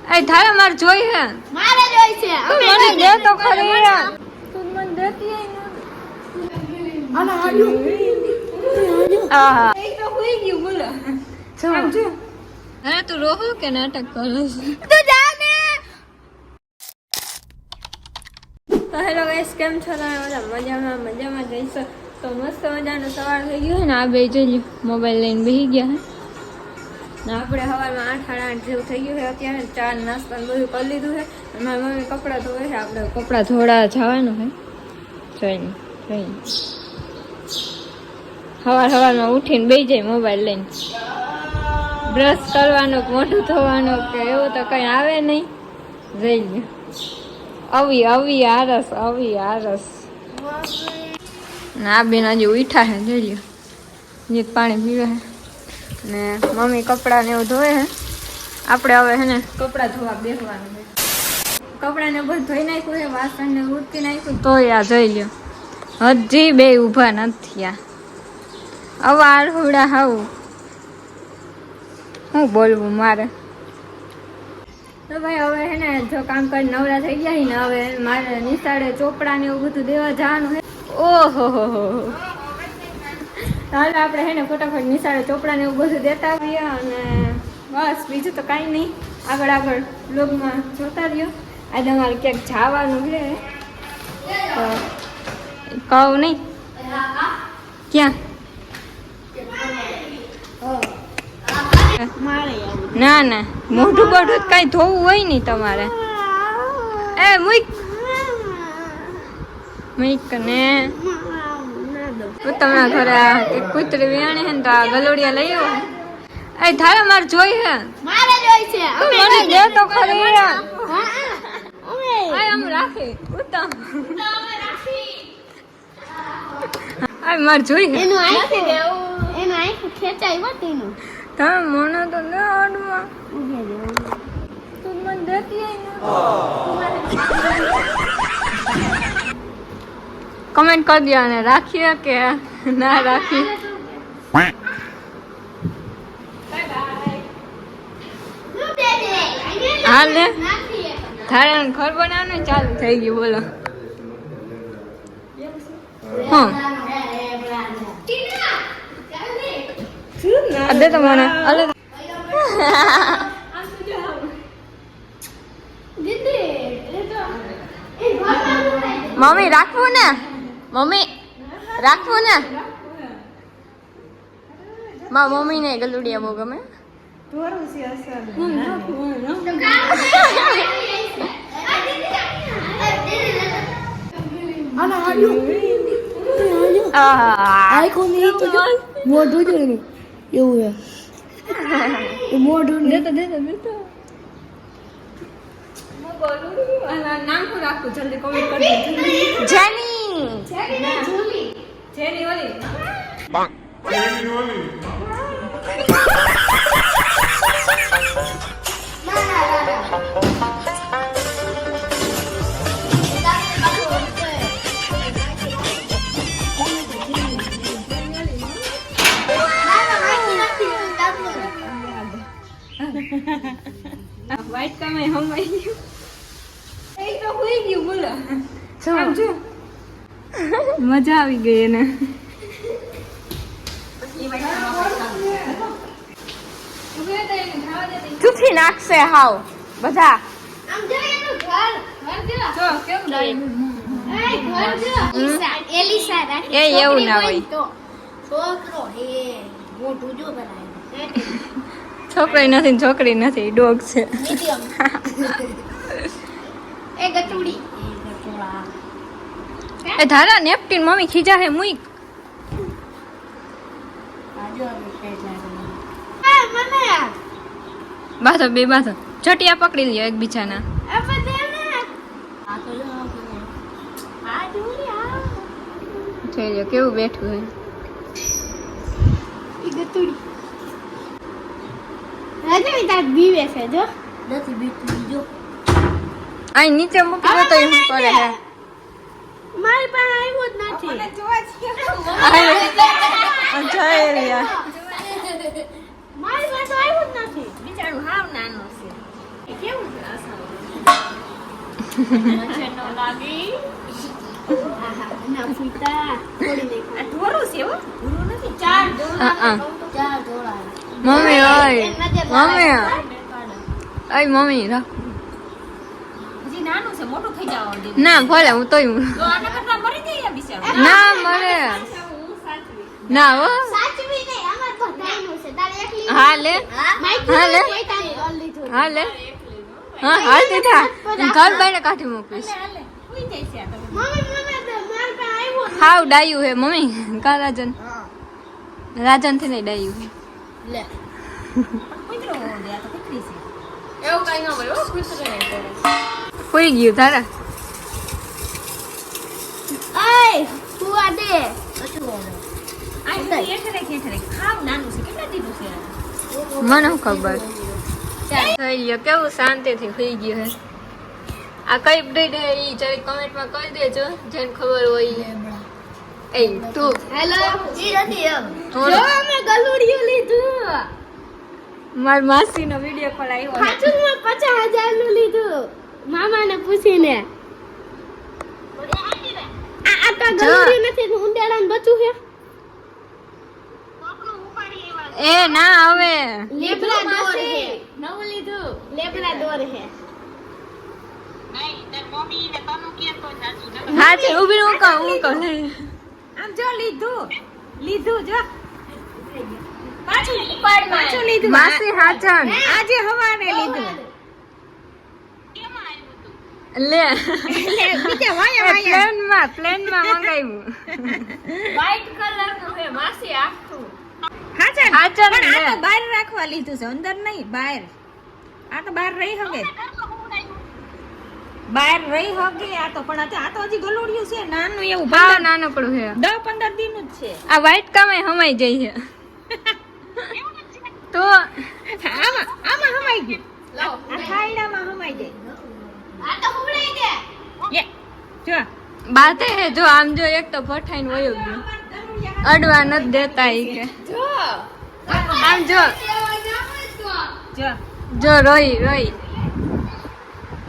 એ થારે માર જોઈ હે મારે જોઈ છે મને દે તો ખરી યાર તું મને દેતી આના હાડ્યું આહા એ તો હોઈ ગયું બોલો સમજો અરે તું રોહો કે નાટક કરો તું જા ને તો હેલો ગાઈસ કેમ છો તમે મજામાં જઈશો તો મસ્ત મજાનો સવાર થઈ ગયો ને આ બે જોઈ મોબાઈલ લઈને બેસી ગયા હે ને આપણે સવારમાં 8:30 જેવું થઈ ગયું છે અત્યારે ચા નાસ્તા બધું કરી લીધું છે અને મારી મમ્મી કપડાં ધોવે છે આપણે કપડાં ધોળા જવાનું છે જોઈને સવારમાં ઉઠીને બેસી જાય મોબાઈલ લઈને બ્રશ કરવાનો મોઢું ધોવાનું કે એવું તો કંઈ આવે નહીં જઈ લ્યો આવી આરસ ને આ બેન હજી ઉઠા છે જોઈ લ્યો જીત પાણી પીવે છે ને મમ્મી કપડાં ને એવું ધોવે છે આપણે હવે હે ને કપડાં ધોવા બેસવાનું છે કપડાને બધું ધોઈ નાખ્યું છે વાસણ ને ઉટકી નાખ્યું તોય આ જોઈ લ્યો હજી બે ઊભા નથી આ આવા આડુડા હાવું શું બોલવું મારે તો ભાઈ હવે હે ને જો કામ કરી નવરા થઈ ગયા ને હવે મારે નિશાળે ચોપડા ને એવું બધું દેવા જવાનું છે ઓહો હાલ આપણે હે ને ફટાફટ નિશાળે ચોપડા ને એવું બધું દેતા આવીએ અને બસ બીજું તો કાંઈ નહીં આગળ બ્લોગમાં જોતા રહ્યો આજે અમારે ક્યાંક જવાનું છે તો કહું નહીં ક્યાં ના મોઢું બોઢું કઈ ધોવું હોય નહીં તમારે એ મૂક ને તમારા ઘરે એક કૂતરી વિયાણી હે ને તો આ ગલોડિયા લઈ આવો એ થારે માર જોઈ હે મારે જોઈ છે મને દે તો ખરી યાર આમ રાખી ઉતમ આ માર જોઈ હે એનું આંખ ખેંચાઈ વટીનું તમે મને તો લે આડમાં તું મને દેતી કમેન્ટ કરી દો અને રાખીએ કે ના રાખીએ હાલ ને તારે ઘર બનાવવાનું ચાલુ થઈ ગયું બોલો દે તો મને અલે મમ્મી રાખવું ને મારા મમ્મી ને ગલુડિયા બહુ ગમે આના હાડ્યું આઈકો ની તો મોઢું જ નહીં એવું હે મોઢું દેતો નામ શું રાખું જલ્દી કમેન્ટ કરજો જેની ઓલી વાઈટ કામે હમાઈ ગયું એ તો હોઈ ગયું બોલો સમજો મજા આવી ગઈ એને ચૂથી નાખશે હાવ બધા આમ જો એનું ઘર જો કેવું ઘર જો એલિસા રાખી એ એવું ના હોય તો છોકરો હે મોટું જો બનાય છોકરી નથી ને છોકરી નથી ડોગ છે મીડિયમ એ ગટુડી એ ધારા નેપકિન મમ્મી ખીજા હે મુઈક બાથો બે બાથો છટિયા પકડી લ્યો એકબીજાના જોઈ લ્યો કેવું બેઠું હે ગટુડી રાજે તાર બીવે છે જો નથી બીતું જો આ નીચે મૂકી દો તો એ શું કરે હે મારી પાસે આવ્યો જ નથી જય રિયા મારી પાસે આવ્યો જ નથી બિચારું હાવ નાનો છે કેવું છે ના ફૂટા થોડી દેખો આ ઢોરું છે હો ઢોરું નથી ચાર ચાર ધોળા મમ્મી ઓય મમ્મી ઓય મમ્મી રાખ હજી નાનું છે મોટું થઈ જવા દે ના ભલે હું તોય તો આના કરતા મરી જાય બિચારો ના મળે ના હો સાચવી નહીં અમાર પર ગાયનું છે તારે એકલી હા લે હા લે કોઈ કામ કરી લીધું હા લે હા હાલ દીધા ઘર બાઈને કાઢી મૂકીશ હાલે ઉઈ જાય છે આ તો મમ્મી માર પે આવ્યો હાવ ડાયું હે મમ્મી કા રાજન રાજન થી નહીં ડાયું હે લે કૂતરો દે આ તો કૂતરી છે એવું કઈ ન હોય હો કૂતરો નહીં કરે કોઈ ગયું તારા આય ફુવા દે આ ખેઠરે ખાવ નાનું છે કેટલા દીધું છે આ? મને શું ખબર થઈ ગયો કેવું શાંતિથી સુઈ ગયું હે આ કઈ અપડેટ હે ઈ જરી કમેન્ટમાં કહી દેજો જેને ખબર હોય એ તું હેલો ઈ નથી એમ થોડું. જો અમે ગલુડિયું લીધું માર માસીનો વિડિયો કોલ આવ્યો હે. સાચું માં 50,000 નું લીધું મામાને પૂછીને આ તો ગલુડિયું નથી ઊંડાડાનું બચ્ચું છે એ ના હવે લેબડા દોર હે નવું લીધું લેબડા દોર હે હા છે ઊભી હું કહું આમ જો લીધું જો પાછું લીધું માસી હાચન આજે હવારે લીધું લે બીજા વાયા પ્લેનમાં મંગાવ્યું વ્હાઈટ કલર નું હે માસી આખું હાચન હાચન પણ આ લે. તો બહાર રાખવા લીધું છે અંદર નહીં બહાર આ તો બહાર રહી હગે બહાર રહી હગે આ તો પણ આ તો હજી ગલોડિયું છે નાનું એવું હા નાનકડું છે 10-15 દિનનું જ છે આ વ્હાઈટ કામે હમાઈ જાય છે તો આમાં હમાઈ ગયું આ ખાયડામાં હમાઈ જાય આ તો હુવડાઈ દે યે જો બાતે હે જો આમ જો એક તો ભઠાઈને વયો ગયો અડવા નથી દેતા ઈ કે જો આમ જો જો જો રોઈ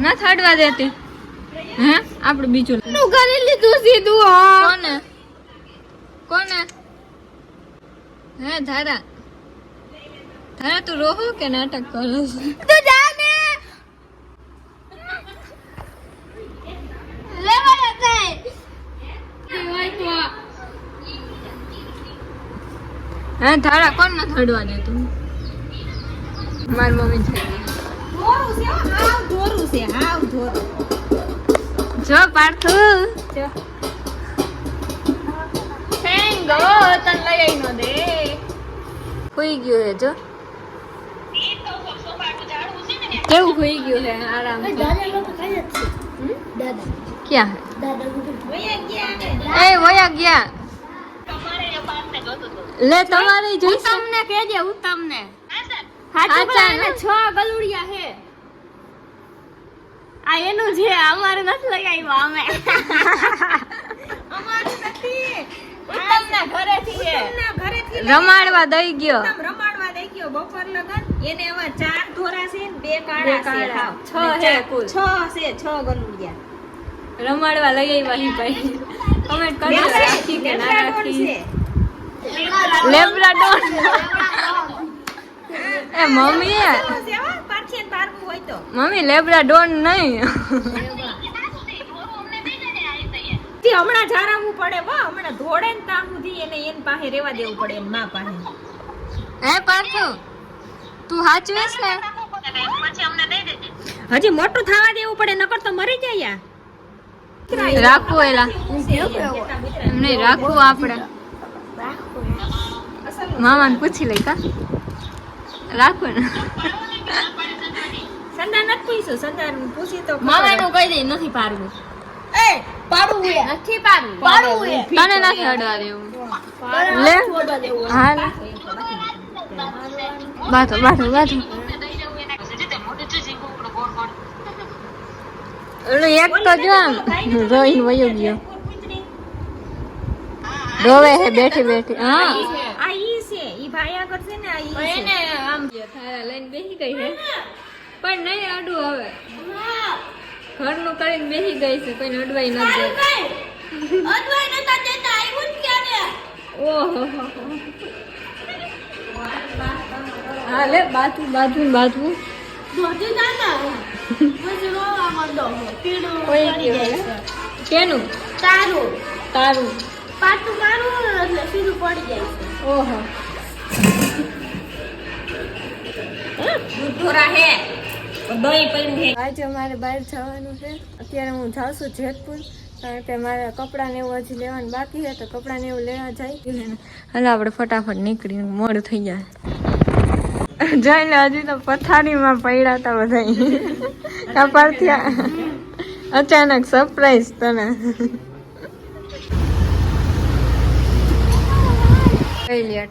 નથી અડવા દેતી હે આપણે બીજું નું કરી લીધું સીધું કોને હે ધારા તું રોહો કે નાટક કરો છો તું જા ને લેવા દે હે ધારા કોણ નથી અડવા દેતું મારી મમ્મી છે ધોરું છે હાવ ધોરું જો પાર્થું જો થેન્ગો તન લઈ આઈ નો દે હોઈ ગયું હે જો કેવું હોઈ ગયું હે આરામ દાદા લોકો કઈ જ છે દાદા ક્યાં દાદા વયા ગયા ને હે એ વયા ગયા લે તમારે જોઈશે તમને કહેજે હું તમને હાચા હાચું ને 6 ગલુડિયા હે આ એનું છે અમારે નથી લઈ આવ્યા અમે અમારી નથી ઉત્તમના ઘરેથી હે ના ઘરેથી રમાડવા દઈ ગયો એકદમ રમાડવા દઈ ગયો બપોર લગન એને એવા 4 ધોરા છે ને 2 કાળા છે હાવ. 6 હે કુલ 6 છે 6 ગલુડિયા રમાડવા લઈ આવ્યા હી ભાઈ કમેન્ટ કરો રાખી કે ના રાખી લેબ્રાડોર એ મમ્મી મમ્મી લેબ્રાડોર નહીં હમણાં જારાવવું પડે વા હમણાં ધોડે ને ત્યાં સુધી એને એન પાસે રેવા દેવું પડે એન માં પાસે હે પાર્થુ તું હાચવેસ ને હજી મોટું થવા દેવું પડે નકર તો મરી જાય રાખવું એલા નહીં રાખવું આપણે મામાને પૂછી લઈ કા રાખવું ને સંદાન નથી પૂછ્યું સંદાન પૂછી તો મામાનું કહી દે નથી પાડવું એ પાડવું હે નથી પાડવું પાડવું હે તને નથી અડવા દેવું લે હા લે બાતો ઓલું એક તો જો આમ રોઈને વયો ગયો રોવે હે બેઠી હા આ ઈ છે ઈ ભાઈ આગળ છે ને આ ઈ છે એને આમ થારા લઈને બેસી ગઈ હે પણ નહીં અડું હવે ઘરનું કરીને બેસી ગઈ છે, કોઈને અડવાઈ નથી દેતી. ઓહો હા લે બાથું બાથું બાથું કોઈ ગયું લે. કેનું તારું તારું પાટું મારું એટલે સીધું પડી જાય છે. ઓહો દૂધોરા હે દહીં પડ્યું હે. આજે મારે બહાર જવાનું છે. અત્યારે હું જાઉં છું જેતપુર, કારણ કે મારે કપડાં ને એવું હજી લેવાનું બાકી છે, તો કપડાં ને એવું લેવા જાય. હાલો આપણે ફટાફટ નીકળીને મોડું થઈ જાય. જઈને હજી તો પથારીમાં પડ્યા હતા બધા કપાળ થયા. અચાનક સરપ્રાઈઝ તને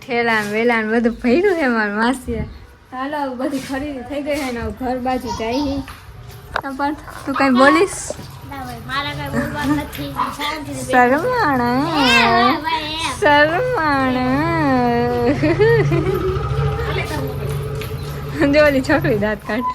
ઠેલા ને વેલા ને બધું ભર્યું છે મારા માસીએ. હાલો બધી ખરીદી થઈ ગઈ છે ને હવે ઘર બાજુ જાય. પણ તું કઈ બોલીશ? મારા કઈ બોલવાનું નથી. શરમાણા શરમાણા જો ઓલી છોકરી દાંત કાઢ.